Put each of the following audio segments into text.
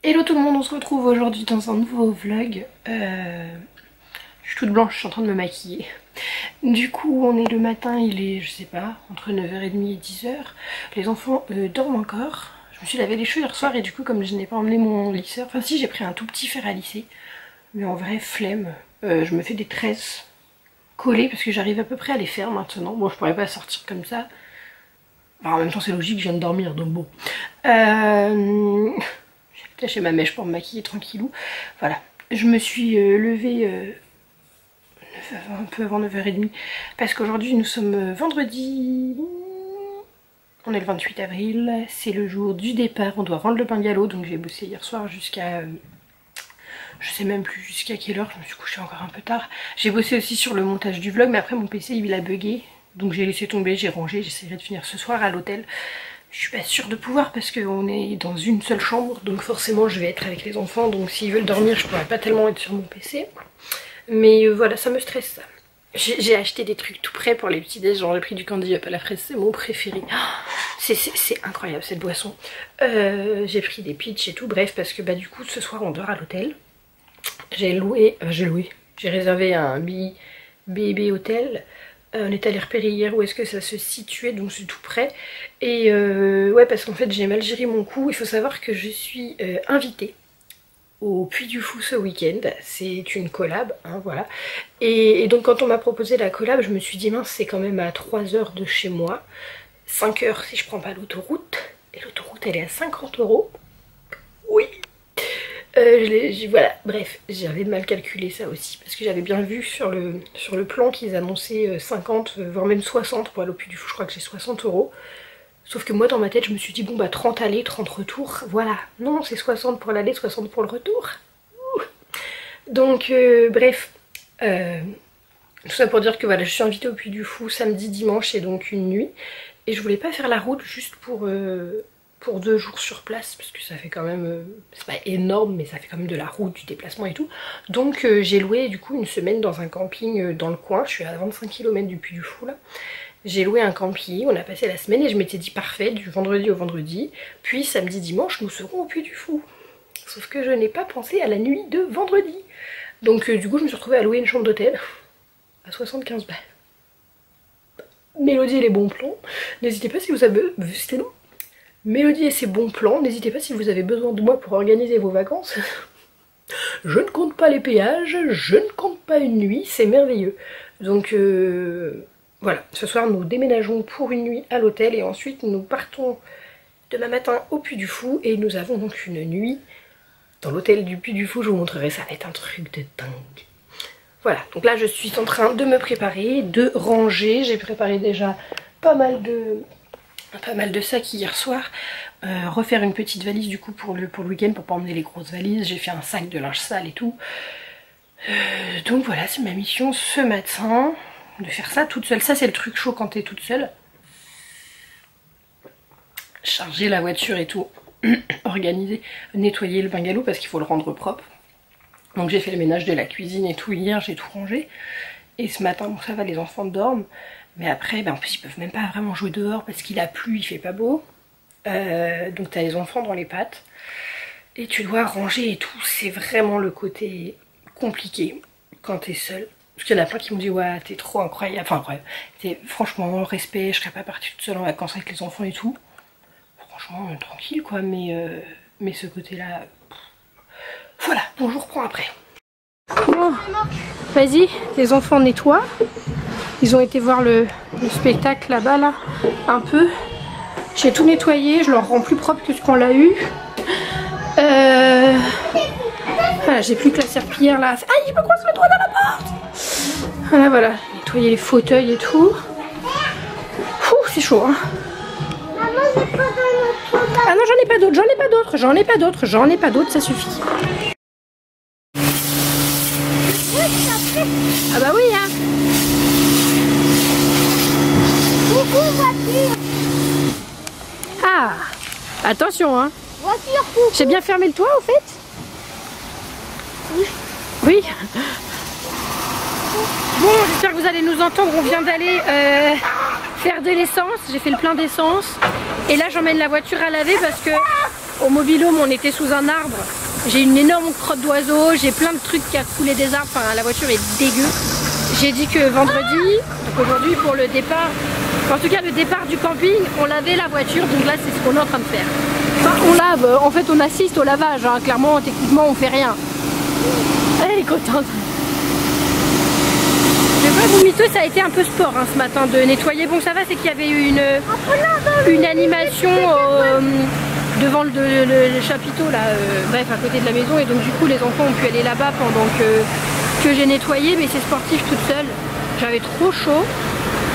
Hello tout le monde, on se retrouve aujourd'hui dans un nouveau vlog. Je suis toute blanche, je suis en train de me maquiller. Du coup on est le matin, il est je sais pas, entre 9h30 et 10h. Les enfants dorment encore. Je me suis lavé les cheveux hier soir et du coup comme je n'ai pas emmené mon lisseur, enfin si j'ai pris un tout petit fer à lisser. Mais en vrai flemme, je me fais des tresses collées parce que j'arrive à peu près à les faire maintenant. Bon je pourrais pas sortir comme ça. Enfin, en même temps c'est logique, je viens de dormir donc bon. J'ai attaché ma mèche pour me maquiller tranquillou. Voilà, je me suis levée un peu avant 9h30 parce qu'aujourd'hui nous sommes vendredi. On est le 28 avril, c'est le jour du départ, on doit rendre le bungalow. Donc j'ai bossé hier soir jusqu'à... je sais même plus jusqu'à quelle heure, je me suis couchée encore un peu tard. J'ai bossé aussi sur le montage du vlog mais après mon PC il a bugué. Donc j'ai laissé tomber, j'ai rangé, j'essaierai de finir ce soir à l'hôtel. Je suis pas sûre de pouvoir parce qu'on est dans une seule chambre, donc forcément je vais être avec les enfants, donc s'ils veulent dormir je pourrais pas tellement être sur mon PC. Mais voilà, ça me stresse ça. J'ai acheté des trucs tout prêts pour les petits déj, genre j'ai pris du candy up à la fraise, c'est mon préféré. C'est incroyable cette boisson. J'ai pris des peach et tout, bref, parce que bah du coup ce soir on dort à l'hôtel. J'ai réservé un BB hôtel. On est allé repérer hier où est-ce que ça se situait, donc c'est tout près. Et ouais, parce qu'en fait j'ai mal géré mon coup. Il faut savoir que je suis invitée au Puy du Fou ce week-end. C'est une collab, hein, voilà. Et donc quand on m'a proposé la collab, je me suis dit mince, c'est quand même à 3 heures de chez moi. 5 heures si je prends pas l'autoroute. Et l'autoroute elle est à 50 €. Oui. Voilà, bref, j'avais mal calculé ça aussi parce que j'avais bien vu sur le plan qu'ils annonçaient 50 voire même 60 pour aller au Puy du Fou. Je crois que j'ai 60 €. Sauf que moi dans ma tête je me suis dit bon bah 30 aller, 30 retour, voilà. Non, c'est 60 pour l'aller, 60 pour le retour. Ouh. Donc bref, tout ça pour dire que voilà, je suis invitée au Puy du Fou samedi, dimanche et donc une nuit. Et je voulais pas faire la route juste pour 2 jours sur place parce que ça fait quand même, c'est pas énorme mais ça fait quand même de la route, du déplacement et tout. Donc j'ai loué du coup une semaine dans un camping dans le coin. Je suis à 25 km du Puy du Fou là. J'ai loué un camping, on a passé la semaine et je m'étais dit parfait, du vendredi au vendredi, puis samedi dimanche nous serons au Puy du Fou. Sauf que je n'ai pas pensé à la nuit de vendredi. Donc du coup je me suis retrouvée à louer une chambre d'hôtel à 75 balles. Mélodie et les bons plans, n'hésitez pas si vous avez... Mélodie et ses bons plans, n'hésitez pas si vous avez besoin de moi pour organiser vos vacances. Je ne compte pas les péages, je ne compte pas une nuit, c'est merveilleux. Donc voilà, ce soir nous déménageons pour une nuit à l'hôtel et ensuite nous partons demain matin au Puy du Fou et nous avons donc une nuit dans l'hôtel du Puy du Fou. Je vous montrerai, ça va être un truc de dingue. Voilà, donc là je suis en train de me préparer, de ranger. J'ai préparé déjà pas mal de sacs hier soir. Refaire une petite valise du coup pour le week-end pour pas emmener les grosses valises. J'ai fait un sac de linge sale et tout. Donc voilà, c'est ma mission ce matin, de faire ça toute seule. Ça c'est le truc chaud quand t'es toute seule. Charger la voiture et tout, organiser, nettoyer le bungalow parce qu'il faut le rendre propre. Donc j'ai fait le ménage de la cuisine et tout hier, j'ai tout rangé. Et ce matin, bon ça va, les enfants dorment. Mais après, en plus ils peuvent même pas vraiment jouer dehors parce qu'il a plu, il fait pas beau. Donc t'as les enfants dans les pattes. Et tu dois ranger et tout. C'est vraiment le côté compliqué quand t'es seule. Parce qu'il y en a plein qui m'ont dit ouais t'es trop incroyable. Enfin bref, franchement respect, je serais pas partie toute seule en vacances avec les enfants et tout. Franchement tranquille quoi, mais ce côté là... Voilà, bon je vous reprends après. Bon, vas-y, les enfants nettoient. Ils ont été voir le spectacle là-bas, là, un peu. J'ai tout nettoyé, je leur rends plus propre que ce qu'on l'a eu. Voilà, j'ai plus que la serpillière là. Aïe, je me croise le doigt dans la porte. Voilà, nettoyer les fauteuils et tout. C'est chaud, hein. Ah non, j'en ai pas d'autres, ça suffit. Ah bah oui, hein. Coucou voiture. Ah, attention, hein. Voiture, coucou. J'ai bien fermé le toit, au fait. Oui. Oui. Bon, j'espère que vous allez nous entendre. On vient d'aller faire de l'essence. J'ai fait le plein d'essence. Et là, j'emmène la voiture à laver parce que Au mobil-home, on était sous un arbre. J'ai une énorme crotte d'oiseau, j'ai plein de trucs qui a coulé des arbres, enfin la voiture est dégueu. J'ai dit que vendredi, donc aujourd'hui pour le départ, en tout cas le départ du camping, on lavait la voiture, donc là c'est ce qu'on est en train de faire. Enfin on lave, en fait on assiste au lavage, hein. Clairement techniquement on fait rien. Elle est contente. Je vois vous mytho, ça a été un peu sport hein, ce matin de nettoyer. Bon ça va, c'est qu'il y avait eu une animation devant le chapiteau là, bref à côté de la maison, et donc du coup les enfants ont pu aller là-bas pendant que j'ai nettoyé, mais c'est sportif toute seule. J'avais trop chaud.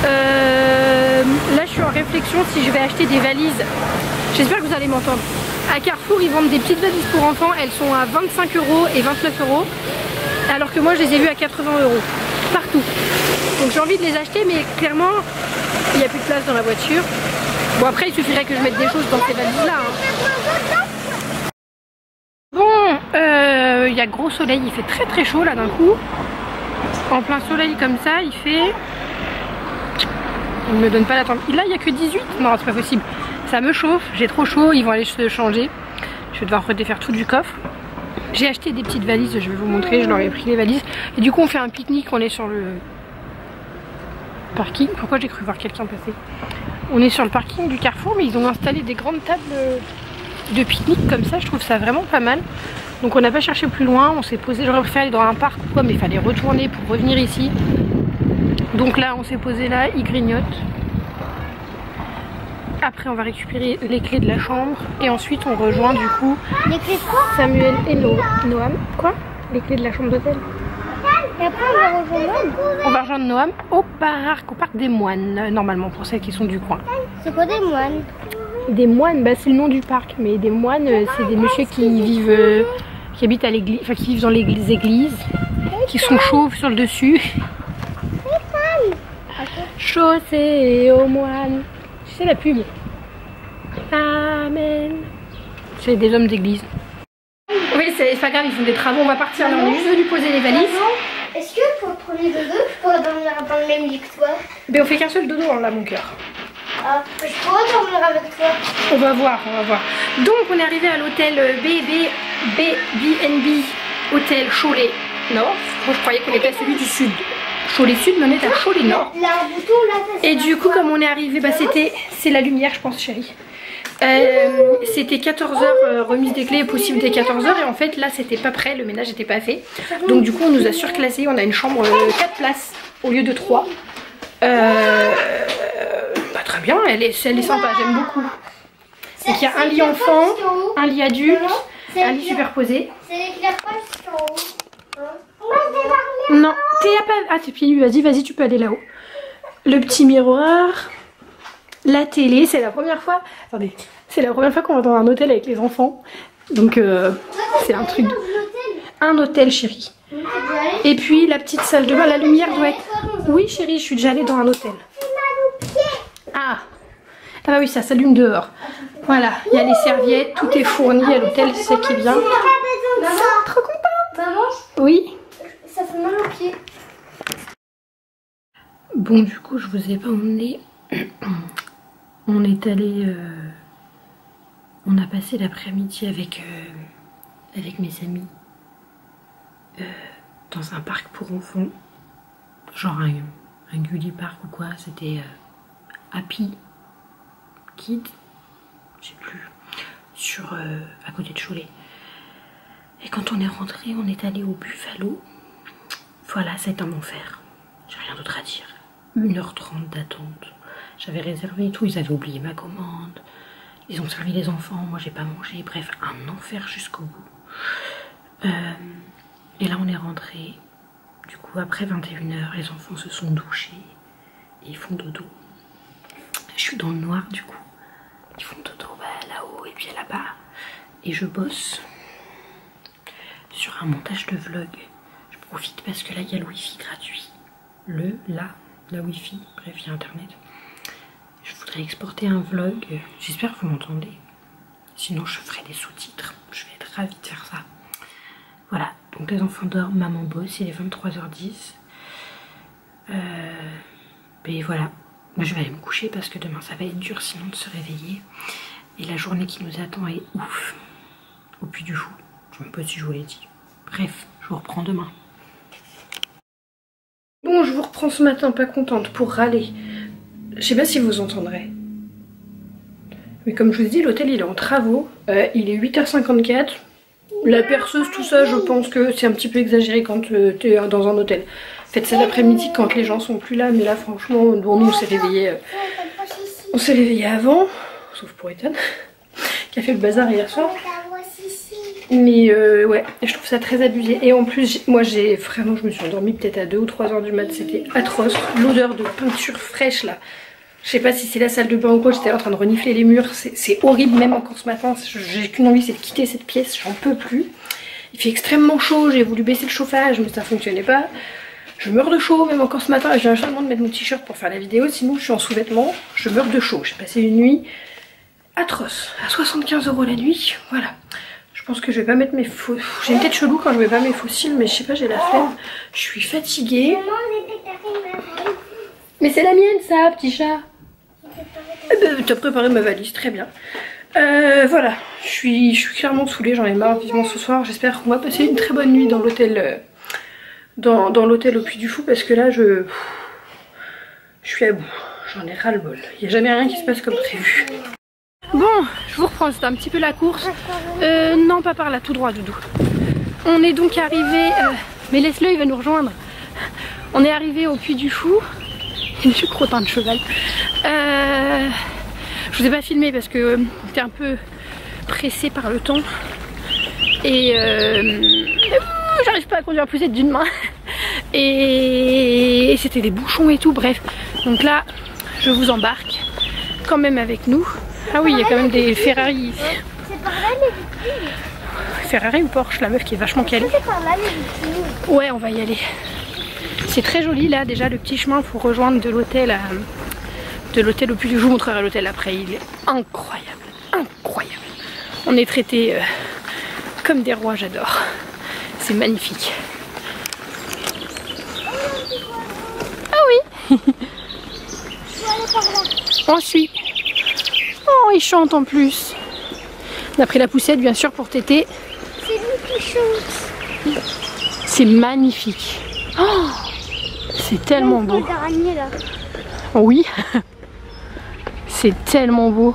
Là je suis en réflexion si je vais acheter des valises. J'espère que vous allez m'entendre. À Carrefour ils vendent des petites valises pour enfants, elles sont à 25 € et 29 €, alors que moi je les ai vues à 80 € partout. Donc j'ai envie de les acheter, mais clairement il n'y a plus de place dans la voiture. Bon après il suffirait que je mette des choses dans ces valises là hein. Bon, il y a gros soleil, il fait très chaud là d'un coup. En plein soleil comme ça, il fait... Il me donne pas la température. Là il n'y a que 18. Non c'est pas possible. Ça me chauffe, j'ai trop chaud, ils vont aller se changer. Je vais devoir redéfaire tout du coffre. J'ai acheté des petites valises, je vais vous montrer, je leur ai pris les valises. Et du coup on fait un pique-nique, on est sur le parking. Pourquoi j'ai cru voir quelqu'un passer? On est sur le parking du Carrefour, mais ils ont installé des grandes tables de pique-nique comme ça, je trouve ça vraiment pas mal. Donc on n'a pas cherché plus loin, on s'est posé, j'aurais préféré aller dans un parc ou quoi, mais il fallait retourner pour revenir ici. Donc là on s'est posé là, ils grignotent. Après on va récupérer les clés de la chambre et ensuite on rejoint du coup Les clés de quoi? Samuel et Noam. Quoi? Les clés de la chambre d'hôtel. Et après on va rejoindre Noam. On va rejoindre Noam au parc des moines, normalement pour celles qui sont du coin. C'est quoi des moines? Des moines, bah c'est le nom du parc, mais des moines c'est des messieurs qui vivent, qui habitent à l'église, enfin qui vivent dans les églises, qui sont chauves sur le dessus. Chaussée aux moines. C'est la pub. Amen. C'est des hommes d'église. Oui, c'est pas grave, ils font des travaux, on va partir là, on est juste venu poser les valises. Est-ce que pour le premier dodo, je pourrais dormir dans le même lit que toi? Mais on fait qu'un seul dodo là, mon cœur. Ah, je pourrais dormir avec toi. On va voir, on va voir. Donc on est arrivé à l'hôtel BB&B Hôtel Cholet Nord. Moi je croyais qu'on était à celui du sud. Cholet Sud, mais on est à Cholet Nord. Là, un bouton, là, ça, et du coup comme on est arrivé, bah c'est la lumière je pense chérie. C'était 14 h, remise des clés possible dès 14 h, et en fait là c'était pas prêt, le ménage n'était pas fait. Donc du coup on nous a surclassé, on a une chambre 4 places au lieu de 3. Bah, très bien, elle est sympa, j'aime beaucoup. Donc il y a un lit enfant, un lit adulte, un lit superposé. c'est l'éclairage sur haut. Non, t'es pas... Ah t'es pieds nus, vas-y, tu peux aller là-haut. Le petit miroir, la télé, c'est la première fois... Attendez, c'est la première fois qu'on va dans un hôtel avec les enfants. Donc c'est un truc... Un hôtel chérie. Et puis la petite salle de bain, la lumière doit être... Oui chérie, je suis déjà allée dans un hôtel. Ah bah oui, ça s'allume dehors. Voilà, il y a les serviettes, tout est fourni à l'hôtel, c'est ça qui est bien. Trop contente. Maman, oui. ça fait mal aux pieds. Bon du coup je vous ai pas emmené. On est allé... On a passé l'après-midi avec mes amis dans un parc pour enfants. Genre un Gulli Park ou quoi, c'était Happy Kids, je sais plus, à côté de Cholet. Et quand on est rentré, on est allé au Buffalo. Voilà, c'est un enfer. J'ai rien d'autre à dire. 1h30 d'attente. J'avais réservé et tout, ils avaient oublié ma commande. Ils ont servi les enfants, moi j'ai pas mangé. Bref, un enfer jusqu'au bout. Et là on est rentré. Du coup après 21 h, les enfants se sont douchés et ils font dodo. Je suis dans le noir du coup. Ils font dodo là-haut et puis là-bas. Et je bosse sur un montage de vlog. Je profite parce que là il y a le wifi gratuit. La wifi, bref il y a internet. Je voudrais exporter un vlog. J'espère que vous m'entendez. Sinon je ferai des sous-titres. Je vais être ravie de faire ça. Voilà, donc les enfants dorment, maman bosse, il est 23h10. Et voilà, moi je vais aller me coucher parce que demain ça va être dur sinon de se réveiller. Et la journée qui nous attend est ouf. au Puy du Fou. Je ne sais même pas si je vous l'ai dit. Bref, je vous reprends demain. Bon, je vous reprends ce matin, pas contente, pour râler. Je sais pas si vous entendrez. Mais comme je vous dis, l'hôtel il est en travaux. Il est 8h54. La perceuse, tout ça, je pense que c'est un petit peu exagéré quand t'es dans un hôtel. Faites ça l'après-midi quand les gens sont plus là. Mais là, franchement, nous on s'est réveillés. On s'est réveillés avant, sauf pour Ethan, qui a fait le bazar hier soir. Mais ouais, je trouve ça très abusé. Et en plus, moi vraiment, je me suis endormie peut-être à 2 ou 3 h du mat. C'était atroce. L'odeur de peinture fraîche là. Je sais pas si c'est la salle de bain ou quoi, j'étais en train de renifler les murs. C'est horrible, même encore ce matin. J'ai qu'une envie, c'est de quitter cette pièce. J'en peux plus. Il fait extrêmement chaud. J'ai voulu baisser le chauffage, mais ça fonctionnait pas. Je meurs de chaud, même encore ce matin. Je viens seulement de mettre mon t-shirt pour faire la vidéo. Sinon, je suis en sous-vêtements. Je meurs de chaud. J'ai passé une nuit atroce. À 75 € la nuit. Voilà. Je pense que je vais pas mettre mes faux... J'ai une tête chelou quand je mets pas mes fossiles, mais je sais pas, j'ai la flemme. Je suis fatiguée. Mais c'est la mienne ça, petit chat. T'as préparé ma valise, très bien. Voilà, je suis clairement saoulée, j'en ai marre vivement ce soir. J'espère qu'on va passer une très bonne nuit dans l'hôtel dans l'hôtel au Puy du Fou, parce que là je suis à bout. J'en ai ras le bol. Il n'y a jamais rien qui se passe comme prévu. Bon, je vous reprends, c'était un petit peu la course. Non, pas par là, tout droit, Doudou. On est donc arrivé... mais laisse-le, il va nous rejoindre. On est arrivé au Puy du Fou. Monsieur crottin de cheval. Je vous ai pas filmé parce que j'étais un peu pressée par le temps. Et j'arrive pas à conduire plus vite d'une main. Et c'était des bouchons et tout, bref. Donc là, je vous embarque quand même avec nous. Ah oui, il y a quand même des Ferrari ici. C'est par là les Vikings. Ferrari ou Porsche, la meuf qui est vachement calée. C'est par là les Vikings. Ouais, on va y aller. C'est très joli là, déjà le petit chemin pour rejoindre de l'hôtel au Puy du Fou. Je vous montrerai l'hôtel après, il est incroyable, incroyable. On est traités comme des rois, j'adore. C'est magnifique. Ah oui. On suit. Oh, il chante en plus. On a pris la poussette bien sûr pour téter. C'est lui qui chante. C'est magnifique. Oh, c'est tellement beau. Là. Oui. C'est tellement beau.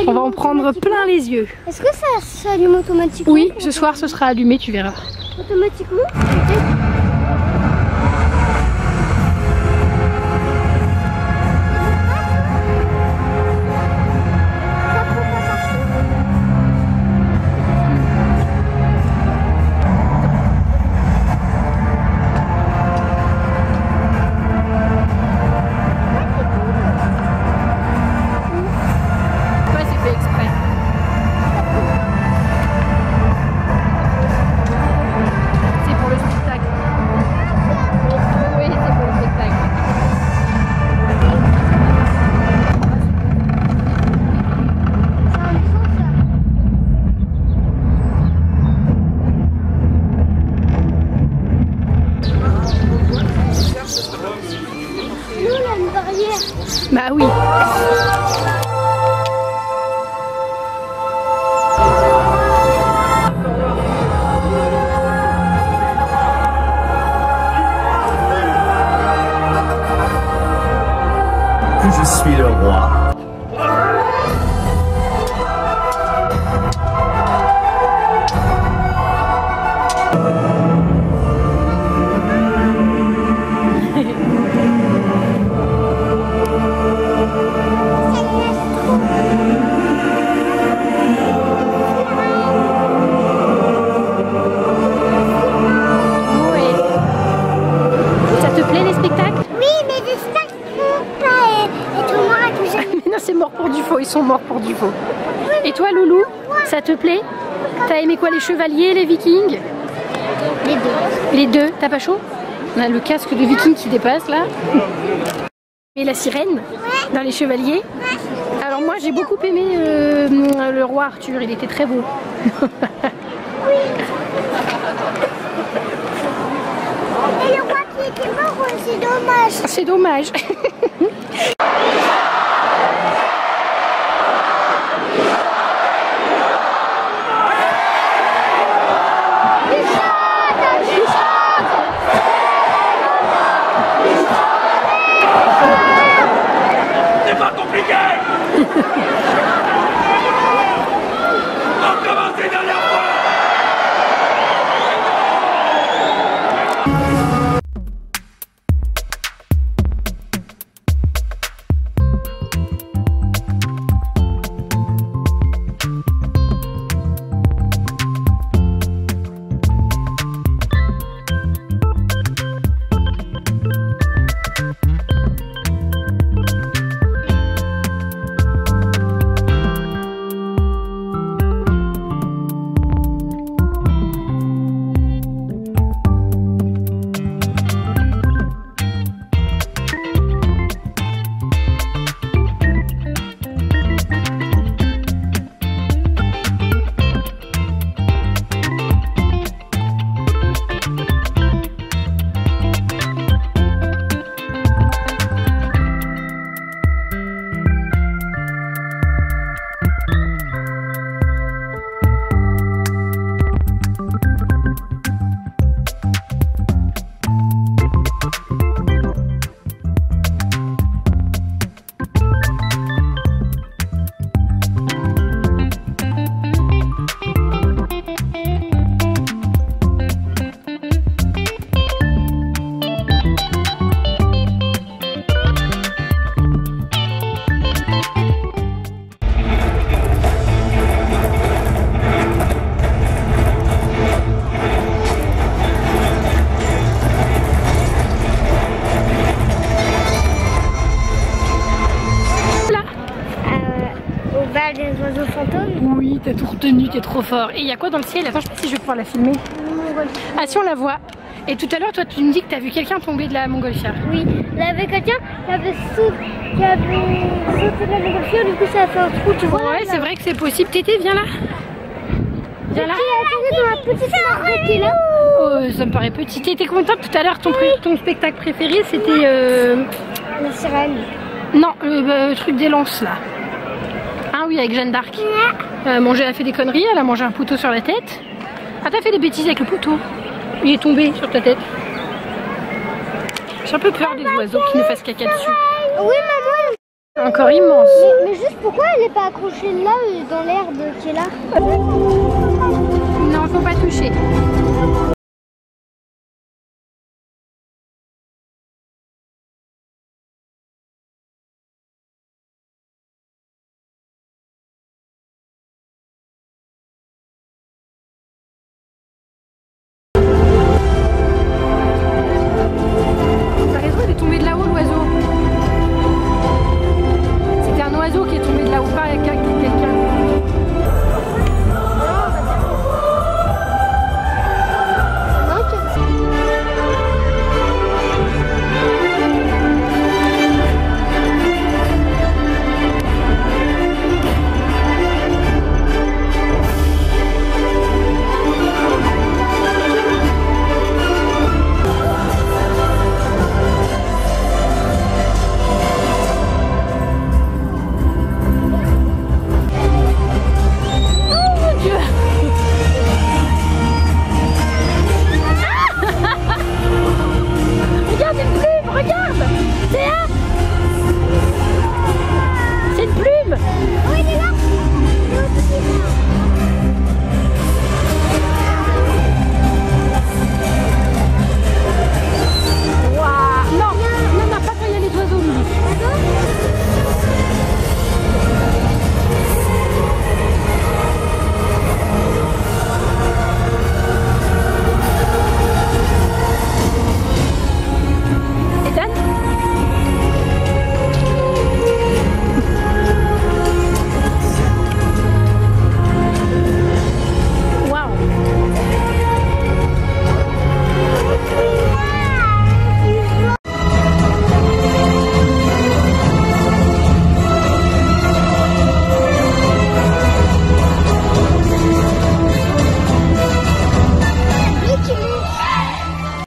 On va en prendre plein les yeux. Est-ce que ça s'allume automatiquement? Oui, ce soir ce sera allumé, tu verras. Automatiquement? Bah oui. Que je suis le roi. Ils sont morts pour du faux. Et toi Loulou, ça te plaît? T'as aimé quoi, les chevaliers, les vikings? Les deux. Les deux, t'as pas chaud? On a le casque de viking qui dépasse là. Et la sirène dans les chevaliers. Alors moi j'ai beaucoup aimé le roi Arthur, il était très beau. Et le roi qui était mort, c'est dommage. C'est dommage. t'as tout retenu, t'es trop fort. Et il y a quoi dans le ciel? Attends, je sais pas si je vais pouvoir la filmer. Ah si, on la voit. Et tout à l'heure, toi, tu me dis que t'as vu quelqu'un tomber de la montgolfière. Oui, il y avait quelqu'un qui avait sauté de la montgolfière, du coup ça a fait un trou, tu vois. Ouais, c'est vrai que c'est possible. Tété, viens là. Viens là. Qui est dans la petite marque qui est là. Oh, ça me paraît petit. T'étais contente tout à l'heure, ton spectacle préféré, c'était... La sirène. Non, le truc des lances, là. Ah oui, avec Jeanne d'Arc. Elle a fait des conneries, elle a mangé un poteau sur la tête. Ah, t'as fait des bêtises avec le poteau. Il est tombé sur ta tête. J'ai un peu peur des oiseaux qui nous fassent caca dessus. Oui, maman. Encore immense. Mais juste pourquoi elle n'est pas accrochée là, dans l'herbe qui est là? Non, faut pas toucher.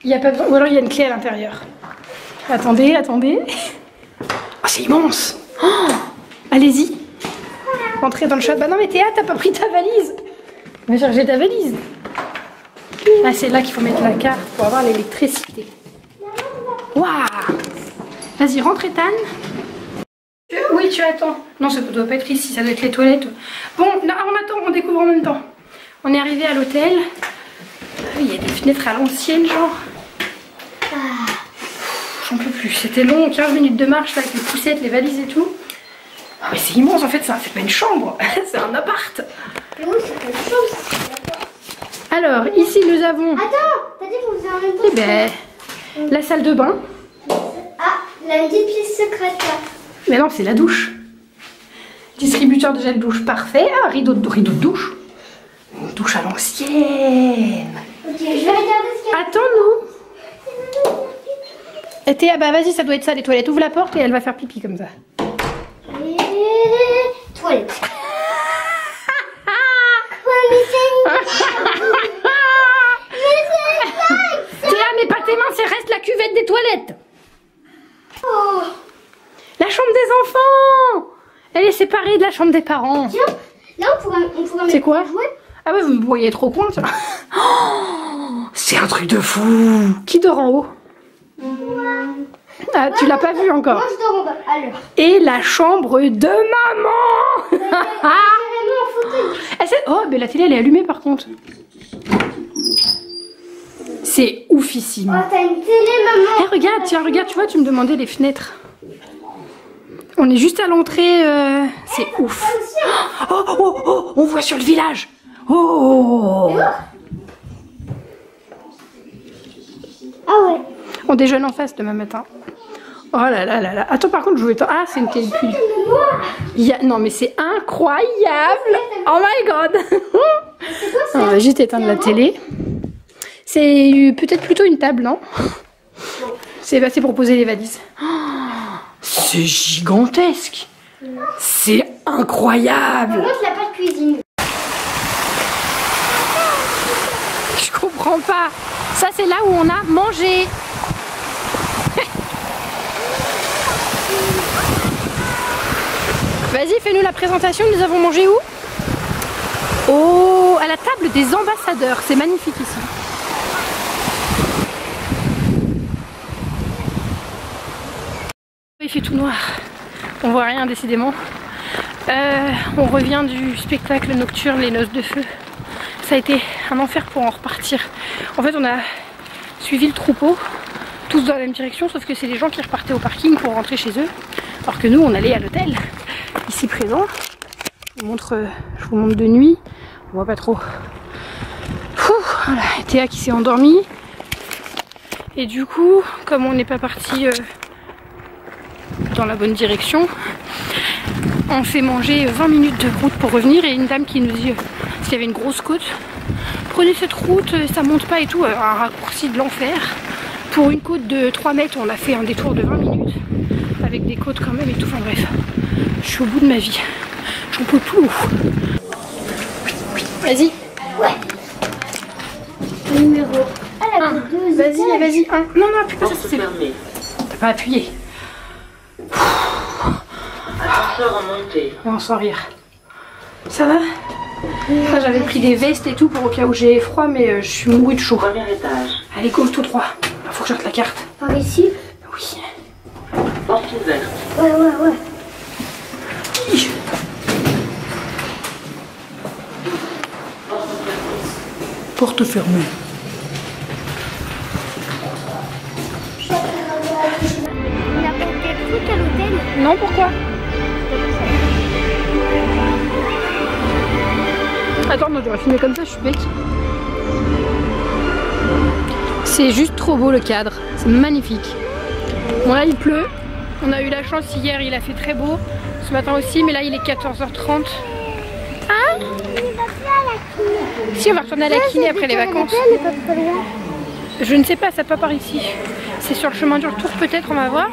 Il y a pas besoin, ou alors il y a une clé à l'intérieur. Attendez, attendez. Oh, c'est immense. Oh, allez-y. Entrez dans le chat. Bah non mais Théa, t'as pas pris ta valise. Va chercher ta valise. Ah, c'est là qu'il faut mettre la carte pour avoir l'électricité. Waouh. Vas-y, rentre Ethan. Oui, tu attends. Non, ça ne doit pas être ici, ça doit être les toilettes. Bon, non, on attend, on découvre en même temps. On est arrivé à l'hôtel. Il y a des fenêtres à l'ancienne, genre. J'en peux plus. C'était long, 15 minutes de marche là, avec les poussettes, les valises et tout. Oh, mais c'est immense en fait, ça. C'est pas une chambre, c'est un appart. Mais oui, c'est quelque chose. Alors, ici nous avons. Attends, t'as dit qu'on faisait en même temps. Eh ben, la salle de bain. Ah, la petite pièce secrète là. Mais non, c'est la douche. Distributeur de gel douche parfait. Ah, rideau de douche. Une douche à l'ancienne. Ok, je vais regarder ce qu'il y a. Attends-nous. Et Théa, bah vas-y, ça doit être ça, les toilettes. Ouvre la porte et elle va faire pipi comme ça. Et... toilettes. Théa, mais pas tes mains, c'est reste la cuvette des toilettes. Oh. La chambre des enfants. Elle est séparée de la chambre des parents. Tiens, là on pourra mettre. C'est quoi? Jouer. Ah ouais, vous me voyez trop coin, ça. Oh, c'est un truc de fou. Qui dort en haut? Ah, tu l'as pas vu encore. Moi je dors en bas, alors. Et la chambre de maman. Oh, mais la télé elle est allumée par contre. C'est oufissime. Oh, t'as une télé, maman. Eh, regarde, tiens, regarde, tu vois, tu me demandais les fenêtres. On est juste à l'entrée, c'est ouf. Oh, oh, oh, on voit sur le village. Oh. Ah ouais. On déjeune en face demain matin. Oh là là là là. Attends, par contre, je voulais... Ah, c'est une télé depuis... Non, mais c'est incroyable. Oh my god. On va juste éteindre la télé. C'est peut-être plutôt une table, non? C'est pour poser les valises. C'est gigantesque. C'est incroyable. Par contre, il n'y a pas de cuisine. Je comprends pas. Ça, c'est là où on a mangé. Vas-y, fais-nous la présentation. Nous avons mangé où? Oh, à la table des ambassadeurs. C'est magnifique ici. Il fait tout noir. On voit rien décidément. On revient du spectacle nocturne Les Noces de Feu. Ça a été un enfer pour en repartir. En fait, on a suivi le troupeau, tous dans la même direction, sauf que c'est les gens qui repartaient au parking pour rentrer chez eux. Alors que nous, on allait à l'hôtel, ici présent. Je vous montre de nuit. On voit pas trop. Voilà, Théa qui s'est endormie. Et du coup, comme on n'est pas parti dans la bonne direction, on fait manger 20 minutes de route pour revenir. Et une dame qui nous dit s'il y avait une grosse côte, prenez cette route, ça monte pas et tout. Un raccourci de l'enfer. Pour une côte de 3 mètres, on a fait un détour de 20 minutes. Avec des côtes quand même et tout. Enfin bref, je suis au bout de ma vie. J'en peux plus. Vas-y. Ouais. Numéro 1. Vas-y, vas-y. Non, non, appuie pas, ça c'est fermé. T'as pas appuyé. Ascenseur en montée. Non, sans rire. Ça va? J'avais pris des vestes et tout pour au cas où j'ai froid, mais je suis mourue de chaud. Premier étage. Allez, cours tout droit. Faut que je sorte la carte. Par ici? Oui. Porte ouverte. Ouais. Porte fermée. On n'a pas été truc à l'hôtel. Non, pourquoi? Attends, moi j'aurais filmé comme ça, je suis bête. C'est juste trop beau le cadre, c'est magnifique. Bon là il pleut, on a eu la chance hier, il a fait très beau. Ce matin aussi, mais là il est 14h30. Hein? Si, on va retourner à la kiné après les vacances. Je ne sais pas, ça pas par ici. C'est sur le chemin du retour peut-être, on va voir.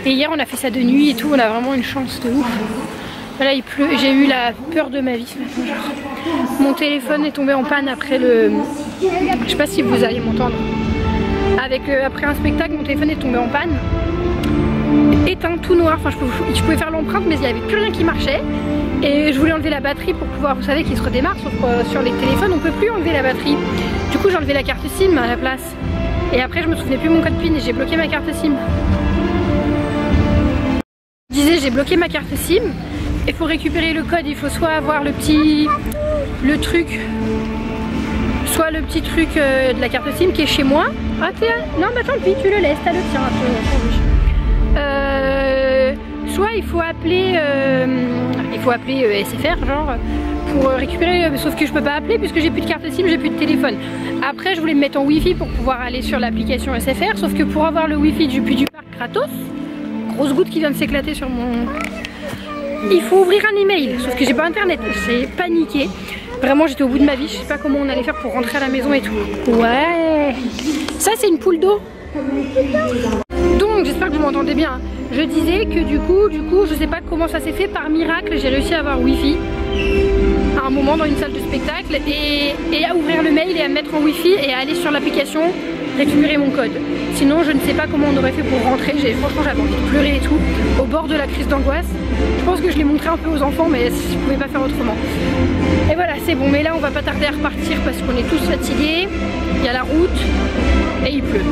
Et hier on a fait ça de nuit et tout, on a vraiment une chance de ouf. Là il pleut, j'ai eu la peur de ma vie ce matin. Genre. Mon téléphone est tombé en panne après le... Je sais pas si vous allez m'entendre. Après un spectacle, mon téléphone est tombé en panne. Éteint, tout noir, enfin je pouvais faire l'empreinte mais il n'y avait plus rien qui marchait. Et je voulais enlever la batterie pour pouvoir, vous savez, qu'il se redémarre, sauf que sur les téléphones on peut plus enlever la batterie. Du coup j'ai enlevé la carte SIM à la place. Et après je me souvenais plus mon code PIN et j'ai bloqué ma carte SIM. Je disais j'ai bloqué ma carte SIM. Et pour récupérer le code il faut soit avoir le truc, soit le petit truc de la carte SIM qui est chez moi. Ah non mais tant pis, tu le laisses, t'as le tien. Soit il faut appeler SFR genre pour récupérer, sauf que je peux pas appeler puisque j'ai plus de carte SIM, j'ai plus de téléphone. Après je voulais me mettre en wifi pour pouvoir aller sur l'application SFR, sauf que pour avoir le wifi du Puy du Parc gratos, grosse goutte qui vient de s'éclater sur mon... Il faut ouvrir un email, sauf que j'ai pas internet, j'ai paniqué. Vraiment j'étais au bout de ma vie, je sais pas comment on allait faire pour rentrer à la maison et tout. Ouais. Ça c'est une poule d'eau. Donc j'espère que vous m'entendez bien. Je disais que du coup je sais pas comment ça s'est fait, par miracle j'ai réussi à avoir wifi à un moment dans une salle de spectacle et à ouvrir le mail et à me mettre en wifi et à aller sur l'application récupérer mon code. Sinon je ne sais pas comment on aurait fait pour rentrer. Franchement j'avais envie de pleurer et tout, au bord de la crise d'angoisse. Je pense que je l'ai montré un peu aux enfants mais je pouvais pas faire autrement. Et voilà c'est bon, mais là on va pas tarder à repartir parce qu'on est tous fatigués, il y a la route et il pleut.